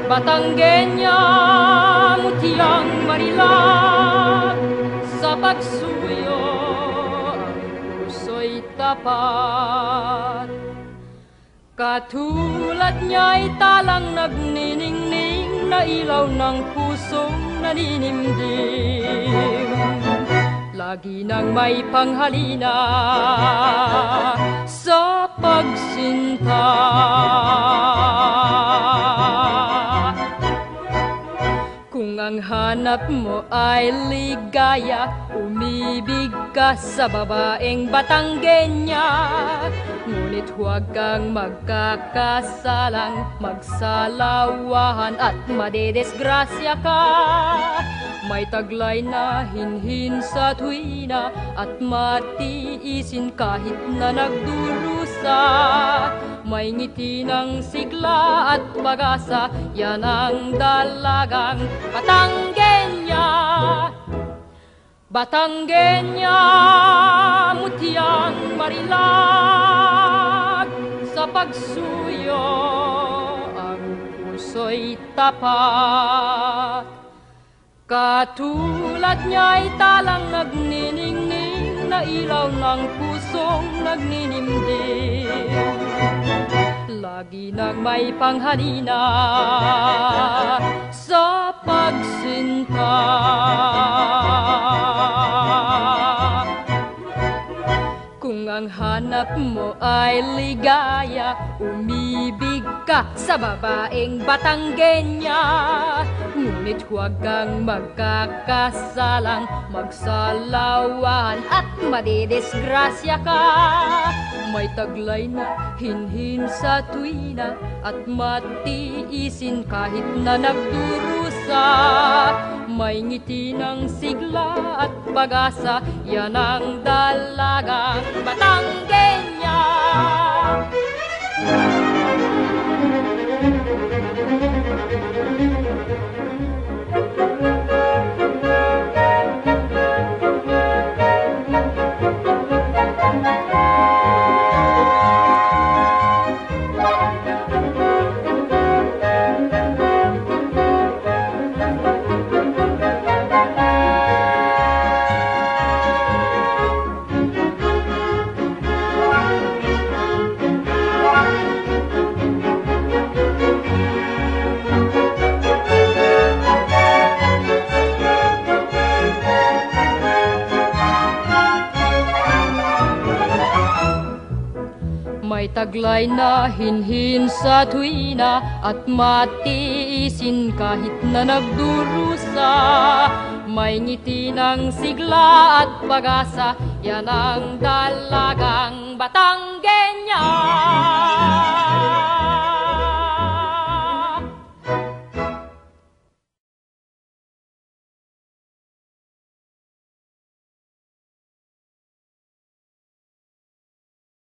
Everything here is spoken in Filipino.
Batanggenya, mutiang marilag, sa pagsuyo ang puso'y tapat. Katulad niya'y talang nagniningning na ilaw ng pusong naninimdim. Lagi nang may panghalina sa pagsinta. Kung ang hanap mo ay ligaya, umibig ka sa babaeng Batanggenya. Ngunit huwag kang magkakasalang magsalawahan at madedesgrasya ka. May taglay na hinhin sa tuwina at matiisin kahit na nagdurusa. May ngiti ng sigla at pag-asa, yan ang dalagang Batanggenya. Batanggenya, mutiang marilag, sa pagsuyo ang puso'y tapat. Katulad niya'y talang nagniningning na ilaw ng pusong nagninimdim. Lagi nang may panghalina sa pagsinta. Kung ang hanap mo ay ligaya, umibig ka sa babaeng Batanggenya. Ngunit huwag kang magkakasalang magsalawahan at madedesgrasya ka. May taglay na hinhin sa tuwina at matiisin kahit na nagdurusa. May ngiti ng sigla at pag-asa, yan ang dalagang Batanggenya. May taglay na hinhin sa tuwina at matiisin kahit na nagdurusa. May ngiti ng sigla at pag-asa, yan ang dalagang Batanggenya.